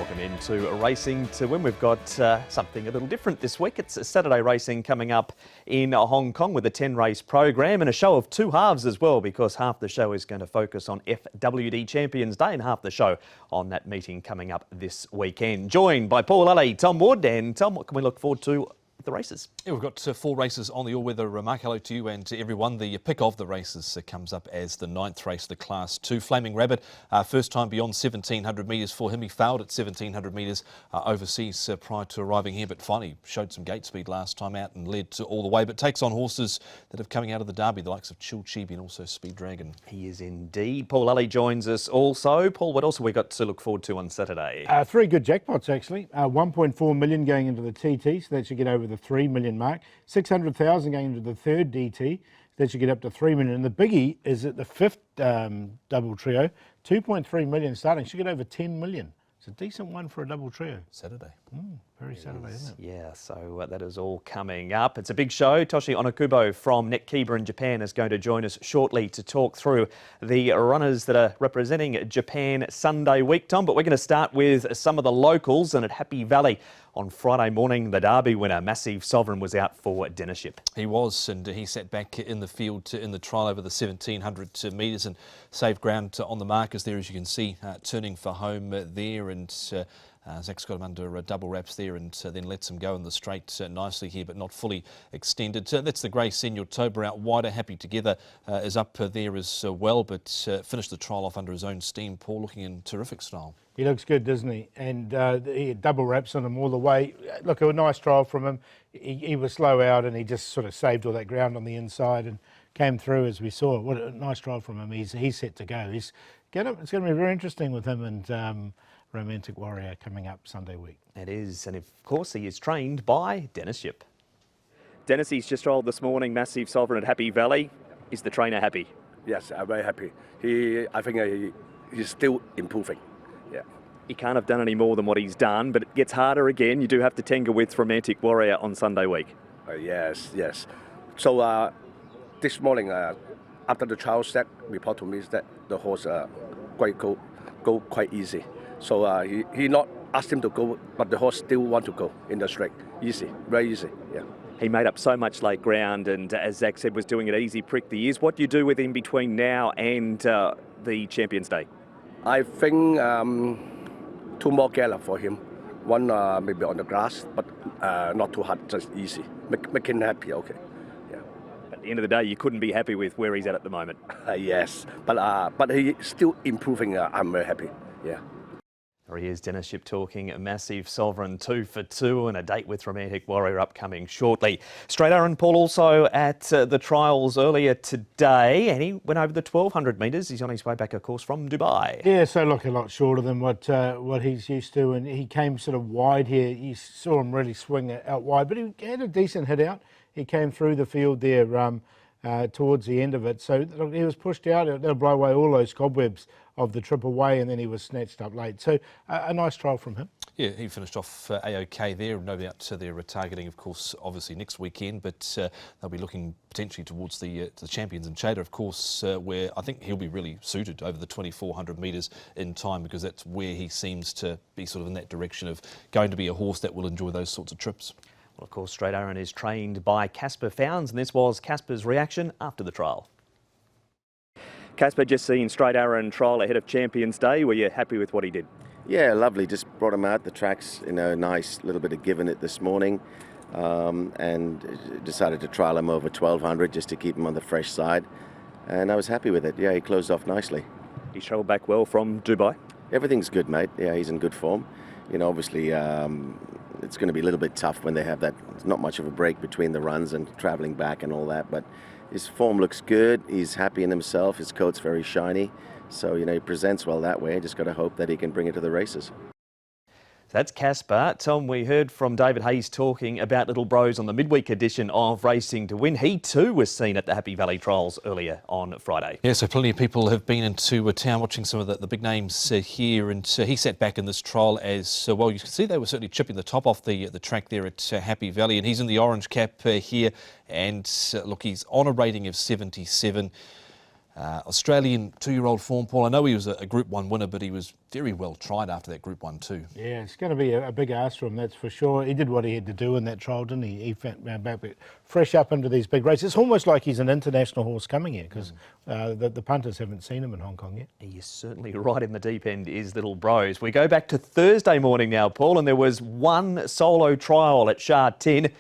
Welcome into Racing to Win. We've got something a little different this week. It's Saturday racing coming up in Hong Kong with a 10-race program and a show of two halves as well, because half the show is going to focus on FWD Champions Day and half the show on that meeting coming up this weekend. Joined by Paul Alley, Tom Wood. And Tom, what can we look forward to at the races? Yeah, we've got 4 races on the all-weather. Mark, hello to you and to everyone. The pick of the races comes up as the 9th race, the Class 2. Flaming Rabbit, first time beyond 1,700 metres for him. He failed at 1,700 metres overseas prior to arriving here, but finally showed some gate speed last time out and led all the way, but takes on horses that have coming out of the Derby, the likes of Chill Chibi and also Speed Dragon. He is indeed. Paul Alley joins us also. Paul, what else have we got to look forward to on Saturday? 3 good jackpots, actually. 1.4 million going into the TT, so that should get over the 3 million mark. 600,000 going into the third DT, that should get up to 3 million. And the biggie is at the 5th double trio, 2.3 million starting, should get over 10 million. It's a decent one for a double trio. Saturday. Very Saturday, isn't it? Yeah, so that is all coming up. It's a big show. Toshi Onikubo from Netkiba in Japan is going to join us shortly to talk through the runners that are representing Japan Sunday week, Tom. But we're going to start with some of the locals, and at Happy Valley on Friday morning, the Derby winner, Massive Sovereign, was out for dinnership. He was, and he sat back in the field in the trial over the 1,700 metres and saved ground on the markers there, as you can see, turning for home there. And Zach's got him under double wraps there and then lets him go in the straight nicely here, but not fully extended. That's the grey Senior Toba out wider. Happy Together is up there as well, but finished the trial off under his own steam. Paul, looking in terrific style. He looks good, doesn't he? And he had double wraps on him all the way. Look, a nice trial from him. He was slow out and he just sort of saved all that ground on the inside and came through as we saw. What a nice trial from him. He's set to go. It's going to be very interesting with him and Romantic Warrior coming up Sunday week. It is, and of course he is trained by Dennis Ship. Dennis, he's just rolled this morning, Massive Sovereign at Happy Valley. Is the trainer happy? Yes, I'm very happy. I think he's still improving. Yeah. He can't have done any more than what he's done, but it gets harder again. You do have to tangle with Romantic Warrior on Sunday week. Yes. So this morning, after the trial set, report to me is that the horse go quite easy. So he not asked him to go, but the horse still want to go in the straight. Easy, very easy, yeah. He made up so much late ground and, as Zach said, was doing it easy, prick the ears. What do you do with him between now and the Champions Day? I think 2 more gallop for him. One maybe on the grass, but not too hard, just easy. Make him happy, okay. Yeah. At the end of the day, you couldn't be happy with where he's at the moment. Yes, but he's still improving. I'm very happy, yeah. There he is, Dennis Ship talking Massive Sovereign, 2 for 2, and a date with Romantic Warrior upcoming shortly. Straight Aaron Paul also at the trials earlier today, and he went over the 1,200 metres. He's on his way back, of course, from Dubai. Yeah, so look, a lot shorter than what he's used to, and he came sort of wide here. You saw him really swing out wide, but he had a decent hit out. He came through the field there towards the end of it. So look, he was pushed out. They'll blow away all those cobwebs of the trip away, and then he was snatched up late. So a nice trial from him. Yeah, he finished off A-OK there. No doubt they're targeting, of course, obviously next weekend, but they'll be looking potentially towards the Champions in Chater, of course, where I think he'll be really suited over the 2,400 metres in time, because that's where he seems to be sort of in that direction of going to be a horse that will enjoy those sorts of trips. Well, of course, Straight Aaron is trained by Casper Founds, and this was Casper's reaction after the trial. Casper, just seen Straight Aaron trial ahead of Champions Day. Were you happy with what he did? Yeah, lovely. Just brought him out the tracks, nice little bit of giving it this morning, and decided to trial him over 1,200 just to keep him on the fresh side, and I was happy with it. Yeah, he closed off nicely. He travelled back well from Dubai? Everything's good, mate. Yeah, he's in good form. Obviously, it's going to be a little bit tough when they have that. There's not much of a break between the runs and travelling back and all that, but his form looks good. He's happy in himself. His coat's very shiny. So, he presents well that way. Just got to hope that he can bring it to the races. That's Casper. Tom, we heard from David Hayes talking about Little Bros on the midweek edition of Racing to Win. He too was seen at the Happy Valley trials earlier on Friday. Yeah, so plenty of people have been into town watching some of the big names here, and he sat back in this trial as well. You can see they were certainly chipping the top off the track there at Happy Valley, and he's in the orange cap here. And look, he's on a rating of 77. Australian 2-year-old form, Paul. I know he was a Group 1 winner, but he was very well tried after that Group 1 too. Yeah, it's going to be a big ask for him, that's for sure. He did what he had to do in that trial, didn't he? He found back fresh up into these big races. It's almost like he's an international horse coming here, because the punters haven't seen him in Hong Kong yet. He is certainly right in the deep end, is Little Bros. We go back to Thursday morning now, Paul, and there was one solo trial at Sha Tin.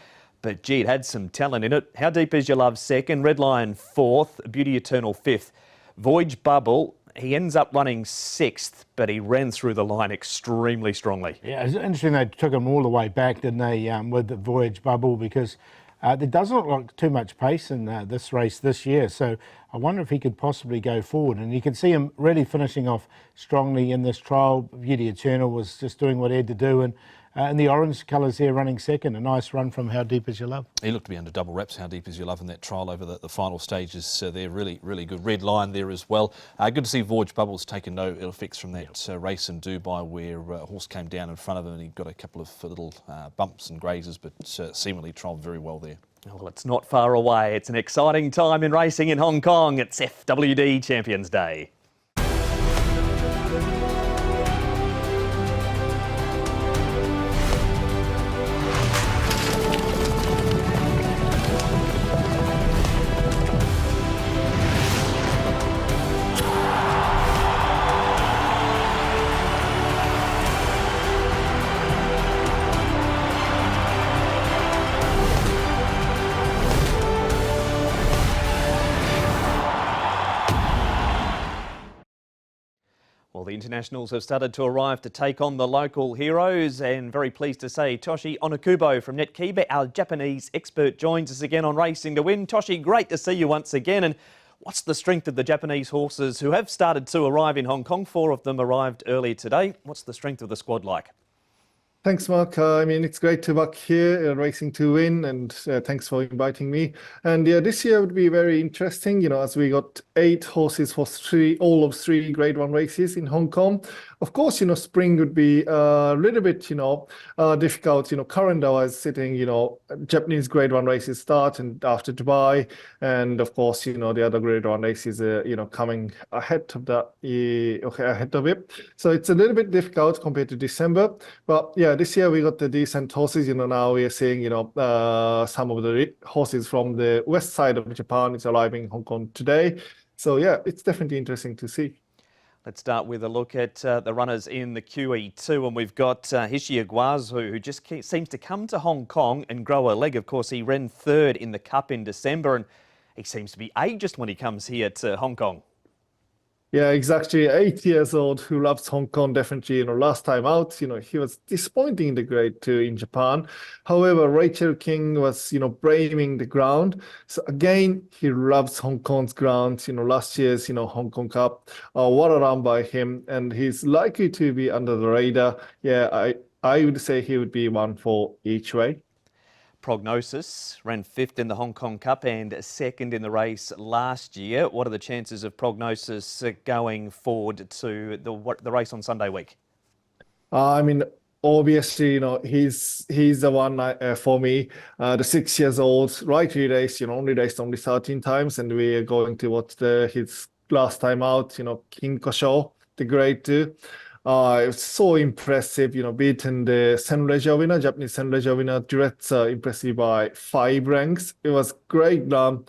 But gee, it had some talent in it. How Deep Is Your Love second, Red Lion fourth, Beauty Eternal fifth. Voyage Bubble, he ends up running sixth, but he ran through the line extremely strongly. Yeah, it's interesting they took him all the way back, didn't they, with the Voyage Bubble, because there doesn't look like too much pace in this race this year. So I wonder if he could possibly go forward. And you can see him really finishing off strongly in this trial. Beauty Eternal was just doing what he had to do. And in the orange colours here, running second. A nice run from How Deep Is Your Love. He looked to be under double wraps, How Deep Is Your Love, in that trial over the final stages. They're really, really good. Red Lion there as well. Good to see Voyage Bubbles taking no ill effects from that race in Dubai, where a horse came down in front of him and he got a couple of little bumps and grazes, but seemingly trialled very well there. Well, it's not far away. It's an exciting time in racing in Hong Kong. It's FWD Champions Day. Well, the internationals have started to arrive to take on the local heroes, and very pleased to say Toshi Onikubo from Netkiba, our Japanese expert, joins us again on Racing to Win. Toshi, great to see you once again. And what's the strength of the Japanese horses who have started to arrive in Hong Kong? 4 of them arrived earlier today. What's the strength of the squad like? Thanks, Mark. It's great to be back here, Racing to Win, and thanks for inviting me. And yeah, this year would be very interesting, as we got 8 horses for all of 3 Grade 1 races in Hong Kong. Of course, spring would be a little bit, difficult. Calendar-wise sitting, Japanese Grade 1 races start and after Dubai, and of course, the other Grade 1 races, coming ahead of it. So it's a little bit difficult compared to December, but yeah. This year we got the decent horses. Now we are seeing, some of the horses from the west side of Japan is arriving in Hong Kong today. So yeah, it's definitely interesting to see. Let's start with a look at the runners in the QE2, and we've got Hishi Iguazu, who just seems to come to Hong Kong and grow a leg. Of course, he ran 3rd in the Cup in December, and he seems to be ageist when he comes here to Hong Kong. Yeah, exactly. 8 years old, who loves Hong Kong, definitely. Last time out, he was disappointing in the Grade 2 in Japan. However, Rachel King was, braving the ground. So again, he loves Hong Kong's ground. Last year's, Hong Kong Cup, what a run by him. And he's likely to be under the radar. Yeah, I would say he would be one for each way. Prognosis ran 5th in the Hong Kong Cup and 2nd in the race last year. What are the chances of Prognosis going forward to the race on Sunday week? Obviously, he's the one for me. The 6 years old, rightly raced, only raced only 13 times, and we are going to watch his last time out, King Kosho, the Grade 2. It was so impressive, beaten the Sen Leisure winner, Japanese Sen Leisure winner, Duretza, impressive by 5 ranks. It was great run.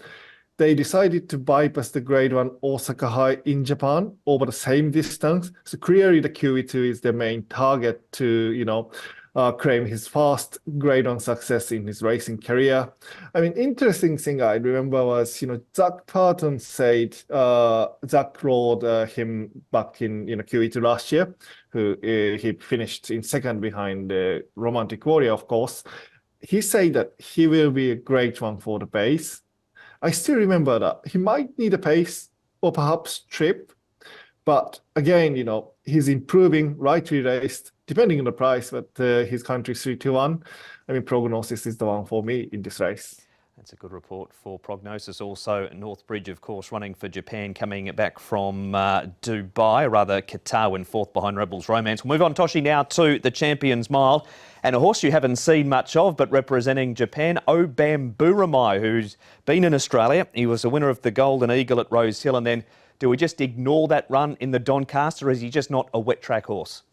They decided to bypass the Grade 1 Osaka High in Japan over the same distance. So clearly the QE2 is the main target to, claim his first Grade 1 success in his racing career. Interesting thing I remember was, Zach Parton said Zach rode him back in QE2 last year, who he finished in 2nd behind Romantic Warrior, of course. He said that he will be a great one for the pace. I still remember that he might need a pace or perhaps trip, but again, he's improving, rightly raced, depending on the price, but his country 3-1. Prognosis is the one for me in this race. That's a good report for Prognosis. Also, Northbridge, of course, running for Japan, coming back from Dubai, rather Qatar, in 4th behind Rebels Romance. We'll move on, Toshi, now to the Champions Mile. And a horse you haven't seen much of, but representing Japan, Obamburamai, who's been in Australia. He was the winner of the Golden Eagle at Rose Hill. And then do we just ignore that run in the Doncaster, or is he just not a wet track horse?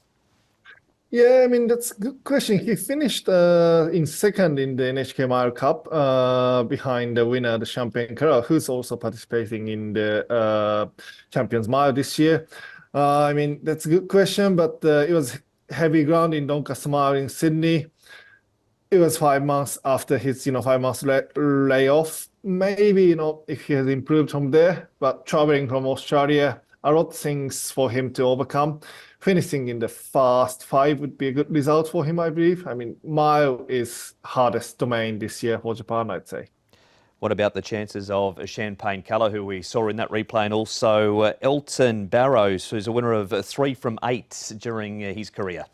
Yeah, I mean, that's a good question. He finished in second in the NHK Mile Cup behind the winner, the Champagne Carrera, who's also participating in the Champions Mile this year. I mean, that's a good question, but it was heavy ground in Doncaster Mile in Sydney. It was 5 months after his, 5 months layoff. Maybe, if he has improved from there, but traveling from Australia, a lot of things for him to overcome. Finishing in the fast 5 would be a good result for him, I believe. I mean, mile is hardest domain this year for Japan, I'd say. What about the chances of Champagne Colour, who we saw in that replay, and also Elton Barrows, who's a winner of 3 from 8 during his career?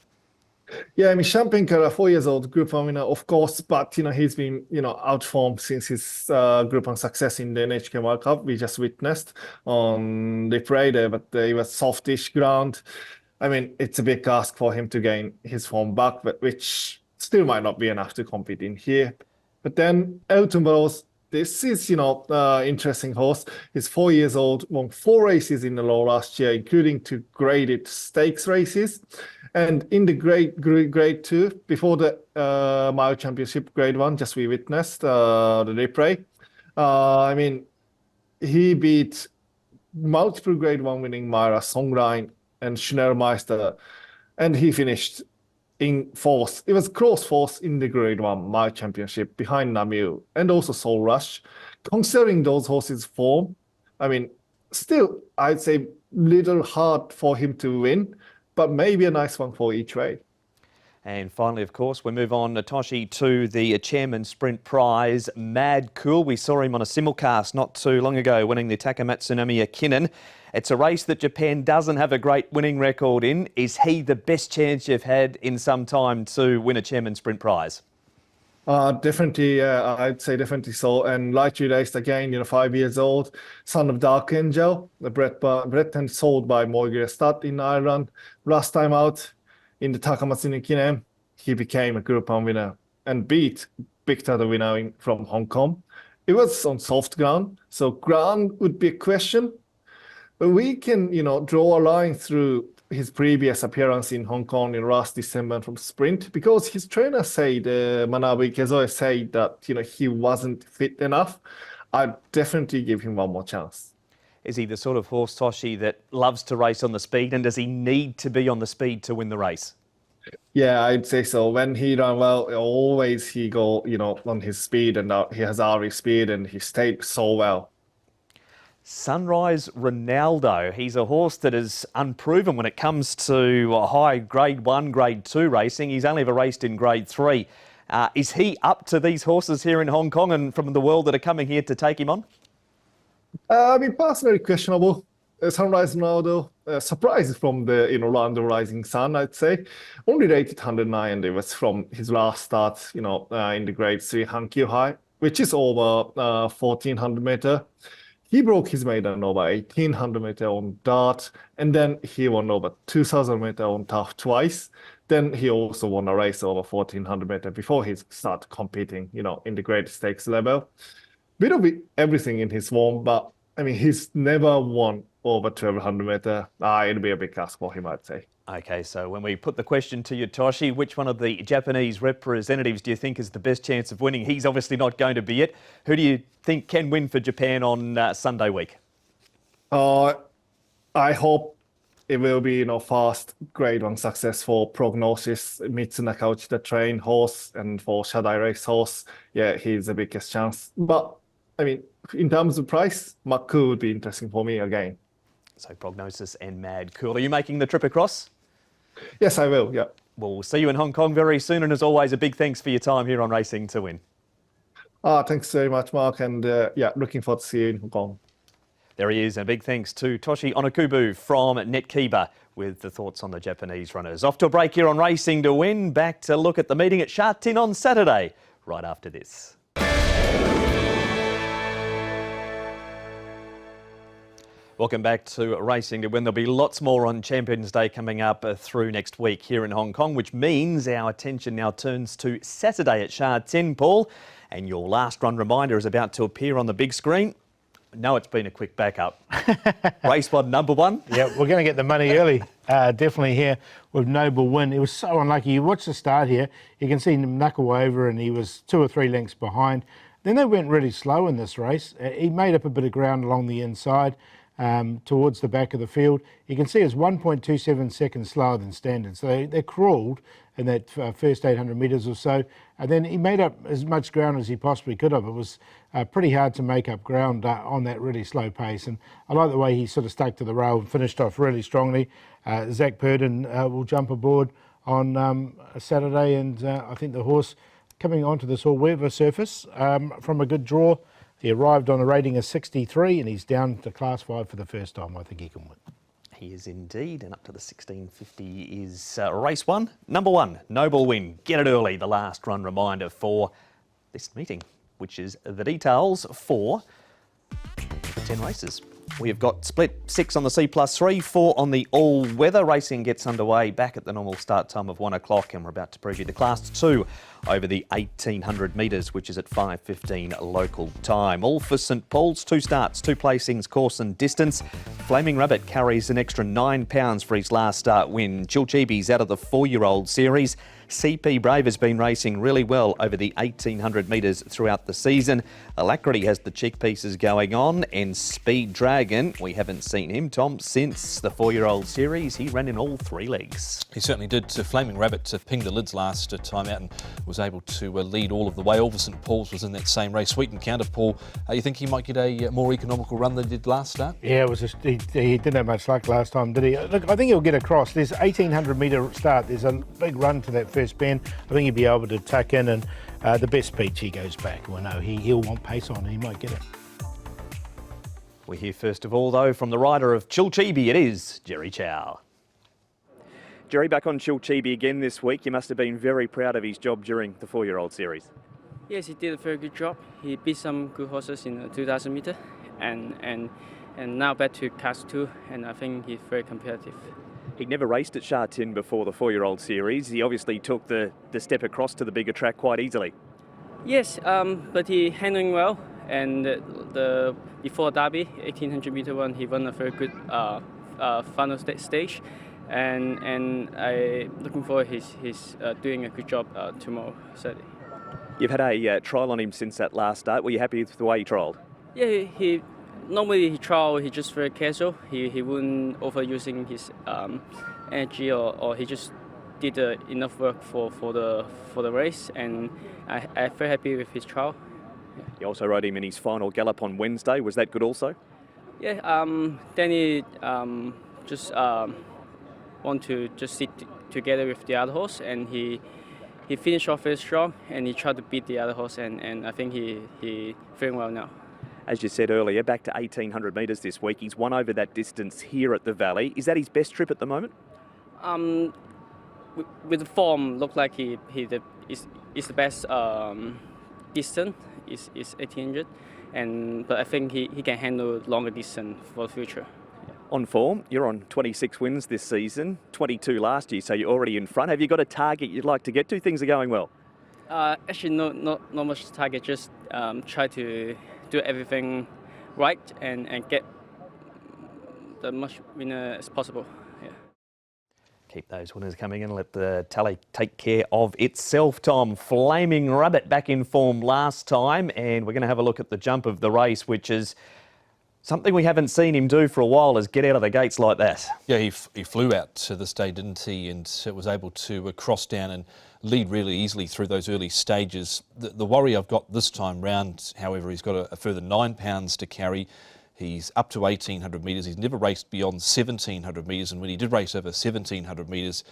Yeah, I mean, Champagne Carrera, 4 years old, Group 1 winner, of course, but, he's been, outformed since his Group 1 success in the NHK World Cup. We just witnessed on the parade there, but it was softish ground. I mean, it's a big ask for him to gain his form back, but which still might not be enough to compete in here. But then Elton Barrows, this is, interesting horse. He's 4 years old, won 4 races in the law last year, including 2 graded stakes races. And in the grade 2, before the Mile Championship grade 1, just we witnessed the replay. I mean, he beat multiple grade 1 winning Myra Songline and Schnellmeister, and he finished in 4th. It was close 4th in the grade 1 Mile Championship behind Namil and also Soul Rush. Considering those horses' form, I mean, still, I'd say little hard for him to win, but maybe a nice one for each way. And finally, of course, we move on, Toshi, to the Chairman Sprint Prize. Mad Cool. We saw him on a simulcast not too long ago, winning the Takamatsunomiya Kinnan. It's a race that Japan doesn't have a great winning record in. Is he the best chance you've had in some time to win a Chairman Sprint Prize? Definitely, I'd say definitely so. And lightly raced again, 5 years old, son of Dark Angel, bred and sold by Morgan Stud in Ireland. Last time out in the Takamatsunomiya Kinnan, he became a Group 1 winner and beat Victor the winner from Hong Kong. It was on soft ground, so ground would be a question. But we can, draw a line through his previous appearance in Hong Kong in last December from sprint, because his trainer said, Manabu Ikezoe said that, he wasn't fit enough. I'd definitely give him one more chance. Is he the sort of horse, Toshi, that loves to race on the speed, and does he need to be on the speed to win the race? Yeah, I'd say so. When he ran well, always he go, on his speed, and he has RE speed, and he stayed so well. Sunrise Ronaldo, he's a horse that is unproven when it comes to high grade 1, grade 2 racing. He's only ever raced in grade 3. Is he up to these horses here in Hong Kong and from the world that are coming here to take him on? I mean, personally questionable. Sunrise Ronaldo, surprise from the, London Rising Sun, I'd say. Only rated 109, and it was from his last start, in the grade 3 Hankyu High, which is over 1400 meter. He broke his maiden over 1800 meter on dart, and then he won over 2000 meter on turf twice. Then he also won a race over 1400 meter before he started competing, in the grade stakes level. Bit of everything in his form, but I mean, he's never won over 1200 meter. It'll be a big ask for him, I'd say. Okay, so when we put the question to you, Toshi, which one of the Japanese representatives do you think is the best chance of winning? He's obviously not going to be it. Who do you think can win for Japan on Sunday week? I hope it will be, fast grade 1 success for Prognosis, Mitsu Nakauchi, the train horse, and for Shadai race horse. Yeah, he's the biggest chance. But, I mean, in terms of price, Maku would be interesting for me again. So Prognosis and Mad Cool. Are you making the trip across? Yes, I will, yeah. Well, we'll see you in Hong Kong very soon. And as always, a big thanks for your time here on Racing to Win. Thanks very much, Mark. And looking forward to see you in Hong Kong. There he is. And a big thanks to Toshi Onikubo from Netkiba with the thoughts on the Japanese runners. Off to a break here on Racing to Win. Back to look at the meeting at Sha Tin on Saturday, right after this. Welcome back to Racing to Win. There'll be lots more on Champions Day coming up through next week here in Hong Kong, which means our attention now turns to Saturday at Sha Tin, Paul. And your last run reminder is about to appear on the big screen. No, it's been a quick backup. Race one, number one. Yeah, we're going to get the money early, definitely here with Noble Win. It was so unlucky. You watch the start here, you can see him knuckle over and he was 2 or 3 lengths behind. Then they went really slow in this race. He made up a bit of ground along the inside. Towards the back of the field. You can see it's 1.27 seconds slower than standard. So they crawled in that first 800 metres or so, and then he made up as much ground as he possibly could have. It was pretty hard to make up ground on that really slow pace, and I like the way he sort of stuck to the rail and finished off really strongly. Zach Purdon will jump aboard on Saturday, and I think the horse coming onto this all-weather surface from a good draw. He arrived on a rating of 63 and he's down to Class 5 for the first time. I think he can win. He is indeed, and up to the 1650 is race one. Number one, Noble Win. Get it early, the last run reminder for this meeting, which is the details for 10 races. We have got split 6 on the C+3, 4 on the all-weather. Racing gets underway back at the normal start time of 1 o'clock, and we're about to preview the Class 2 over the 1800 metres, which is at 5:15 local time. All for St Paul's, 2 starts, 2 placings, course and distance. Flaming Rabbit carries an extra £9 for his last start win. Chilchibi's out of the 4-year-old series. CP Brave has been racing really well over the 1800 metres throughout the season. Alacrity has the cheek pieces going on, and Speed Dragon, we haven't seen him, Tom, since the 4-year-old series. He ran in all 3 legs. He certainly did. Flaming Rabbit pinged the lids last time out and was able to lead all of the way. Over St Paul's was in that same race. Sweet Encounter, Paul, you think he might get a more economical run than he did last start? Yeah, it was he didn't have much luck last time, did he? Look, I think he'll get across. There's 1800 metre start. There's a big run to that first bend. I think he'll be able to tuck in, and the best speech he goes back. Well, no, he'll want pace on, and he might get it. We hear first of all, though, from the rider of Chilchibi. It is Jerry Chow. Jerry, back on Chilchibi again this week. You must have been very proud of his job during the 4-year-old series. Yes, he did a very good job. He beat some good horses in the 2000 metre, and now back to Class 2, and I think he's very competitive. He'd never raced at Sha Tin before the 4-year-old series. He obviously took the step across to the bigger track quite easily. Yes, but he handling well, and the before Derby 1800 metre one, he won a very good final stage, and I looking forward his doing a good job tomorrow Saturday. You've had a trial on him since that last start. Were you happy with the way he trialled? Yeah, he normally he trial, he just very casual. He wouldn't overusing his energy, or he just did enough work for the race, and I'm very happy with his trial. Yeah. You also rode him in his final gallop on Wednesday. Was that good also? Yeah, Danny just want to just sit together with the other horse, and he finished off very strong, and he tried to beat the other horse, and I think he feeling well now. As you said earlier, back to 1800 metres this week. He's won over that distance here at the Valley. Is that his best trip at the moment? With the form, look like he is the best distance is 1800, but I think he can handle longer distance for the future. Yeah. On form, you're on 26 wins this season, 22 last year, so you're already in front. Have you got a target you'd like to get to? Things are going well. Actually, not much target. Just try to do everything right and get the much winner as possible. Yeah. Keep those winners coming in. Let the tally take care of itself, Tom. Flaming Rabbit back in form last time, and we're going to have a look at the jump of the race, which is something we haven't seen him do for a while, is get out of the gates like that. Yeah, he flew out to this day, didn't he? And was able to cross down and lead really easily through those early stages. The worry I've got this time round, however, he's got a further £9 to carry. He's up to 1800 metres. He's never raced beyond 1700 metres, and when he did race over 1700 metres,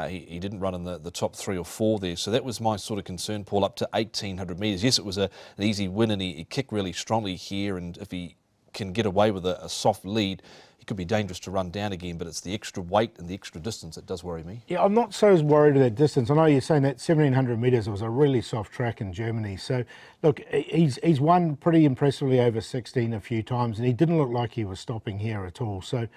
he didn't run in the top 3 or 4 there. So that was my sort of concern, Paul, up to 1800 metres. Yes, it was an easy win, and he kicked really strongly here, and if he can get away with a soft lead, he could be dangerous to run down again, but it's the extra weight and the extra distance that does worry me. Yeah, I'm not so worried with that distance. I know you're saying that 1,700 metres was a really soft track in Germany. So, look, he's won pretty impressively over 16 a few times, and he didn't look like he was stopping here at all. So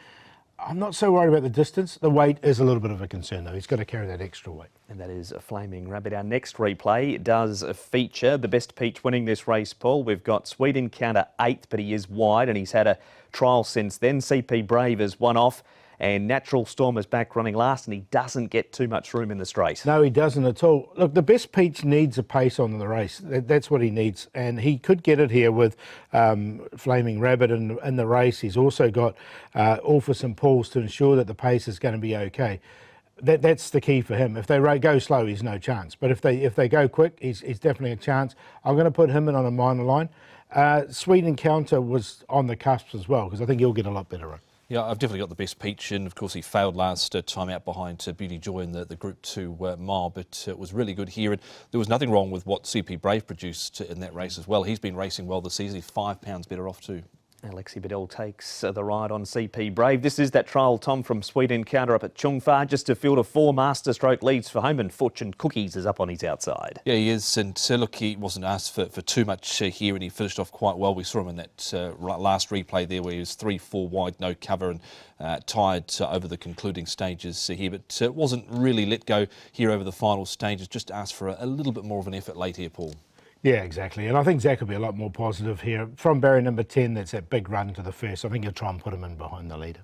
I'm not so worried about the distance. The weight is a little bit of a concern, though. He's got to carry that extra weight. And that is a Flaming Rabbit. Our next replay does feature the best peach winning this race, Paul. We've got Sweet Encounter 8th, but he is wide and he's had a trial since then. CP Brave is one off and Natural Storm is back running last and he doesn't get too much room in the straight. No, he doesn't at all. Look, the best peach needs a pace on the race. That's what he needs. And he could get it here with Flaming Rabbit in the race. He's also got Orpheus and Pauls to ensure that the pace is going to be okay. That's the key for him. If they go slow, he's no chance. But if they go quick, he's definitely a chance. I'm going to put him in on a minor line. Sweet Encounter was on the cusp as well because I think he'll get a lot better run. Yeah, I've definitely got the best peach, and of course he failed last time out behind Beauty Joy in the Group 2 mile, but it was really good here, and there was nothing wrong with what CP Brave produced in that race as well. He's been racing well this season. He's £5 better off too. Alexi Bedell takes the ride on CP Brave. This is that trial, Tom, from Sweet Encounter up at Chung Fa, just a field of 4 master stroke leads for home, and Fortune Cookies is up on his outside. Yeah, he is, and look, he wasn't asked for too much here, and he finished off quite well. We saw him in that last replay there where he was 3-4 wide, no cover, and tied over the concluding stages here, but wasn't really let go here over the final stages, just asked for a little bit more of an effort late here, Paul. Yeah, exactly. And I think Zach will be a lot more positive here. From barrier number 10, that's that big run to the first. I think he'll try and put him in behind the leader.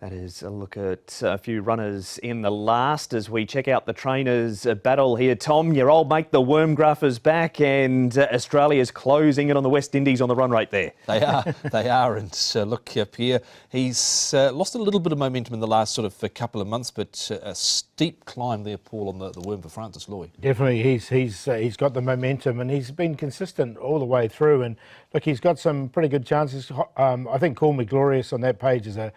That is a look at a few runners in the last as we check out the trainers' battle here. Tom, your old mate, the Wormgraph, is back, and Australia's closing in on the West Indies on the run rate there. They are. And look, Pierre, he's lost a little bit of momentum in the last sort of couple of months, but a steep climb there, Paul, on the Worm for Francis Lloyd. Definitely, he's got the momentum and he's been consistent all the way through. And look, he's got some pretty good chances. I think Call Me Glorious on that page is a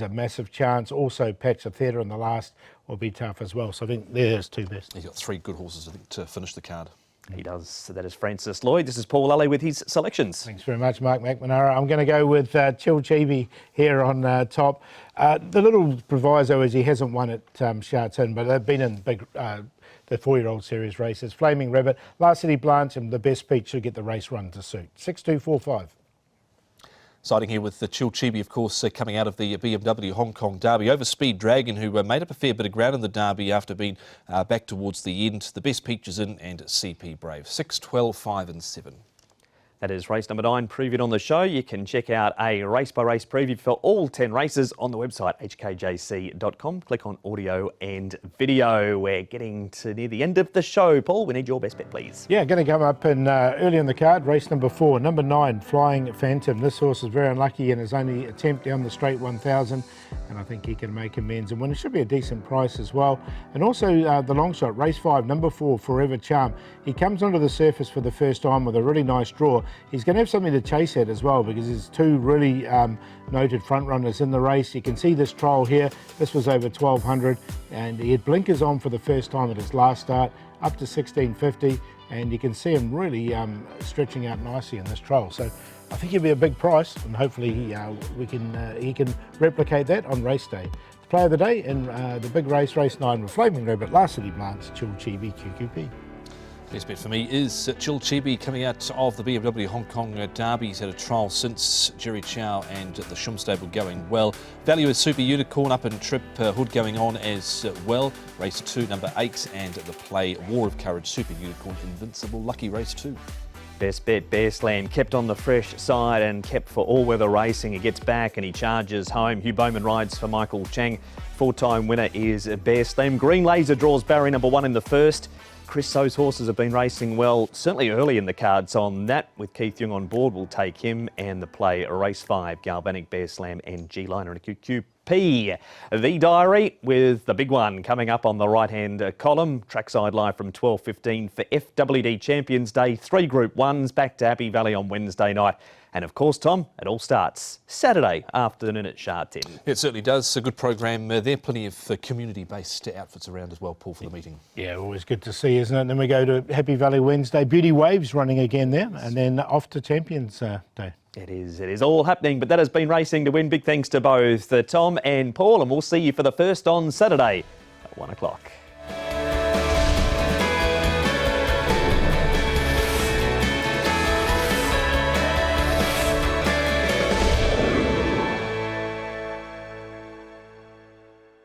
massive chance. Also, Patch of Theatre in the last will be tough as well. So I think there's 2 best. He's got 3 good horses, I think, to finish the card. He does. So that is Francis Lloyd. This is Paul Lally with his selections. Thanks very much, Mark McManara. I'm going to go with Chill Chibi here on top. The little proviso is he hasn't won at Sha Tin, but they've been in big the 4-year-old series races. Flaming Rabbit, Last City Blanche, and the best peach should get the race run to suit. 6-2-4-5. Siding here with the Chill Chibi, of course, coming out of the BMW Hong Kong Derby over Speed Dragon, who made up a fair bit of ground in the Derby after being back towards the end. The best peaches in, and CP Brave. 6, 12, 5 and 7. That is race number 9 previewed on the show. You can check out a race-by-race preview for all 10 races on the website hkjc.com. Click on audio and video. We're getting to near the end of the show. Paul, we need your best bet, please. Yeah, going to come up in early in the card, race number 4. Number 9, Flying Phantom. This horse is very unlucky in his only attempt down the straight 1,000, and I think he can make amends and win. It should be a decent price as well. And also the long shot, race 5, number 4, Forever Charm. He comes onto the surface for the first time with a really nice draw. He's going to have something to chase at as well because there's 2 really noted front runners in the race. You can see this trial here. This was over 1,200 and he had blinkers on for the first time at his last start, up to 1,650, and you can see him really stretching out nicely in this trial. So I think he'll be a big price, and hopefully he can replicate that on race day. The play of the day in the big race, race 9 with Flaming Rabbit, Last City Blanche, Chill Chibi, QQP. Best bet for me is Chill Chibi coming out of the BMW Hong Kong Derby. He's had a trial since Jerry Chow and the Shum stable going well. Value is Super Unicorn up in Trip Hood going on as well. Race 2, number 8, and the play War of Courage, Super Unicorn, Invincible, Lucky race 2. Best bet, Bear Slam, kept on the fresh side and kept for all-weather racing. He gets back and he charges home. Hugh Bowman rides for Michael Chang. 4-time winner is Bear Slam. Green Laser draws barrier number 1 in the first. Chris So's horses have been racing well, certainly early in the cards on that. With Keith Young on board, we'll take him and the play race 5, Galvanic, Bear Slam and G-Liner and a QQP. The diary with the big one coming up on the right-hand column. Trackside live from 12:15 for FWD Champions Day. 3 Group 1s back to Happy Valley on Wednesday night. And of course, Tom, it all starts Saturday afternoon at Sha Tin. It certainly does. A good program there. Plenty of community-based outfits around as well, Paul, for the meeting. Yeah, always good to see, isn't it? And then we go to Happy Valley Wednesday. Beauty Waves running again there, and then off to Champions Day. It is all happening, but that has been racing to win. Big thanks to both Tom and Paul, and we'll see you for the first on Saturday at 1 o'clock.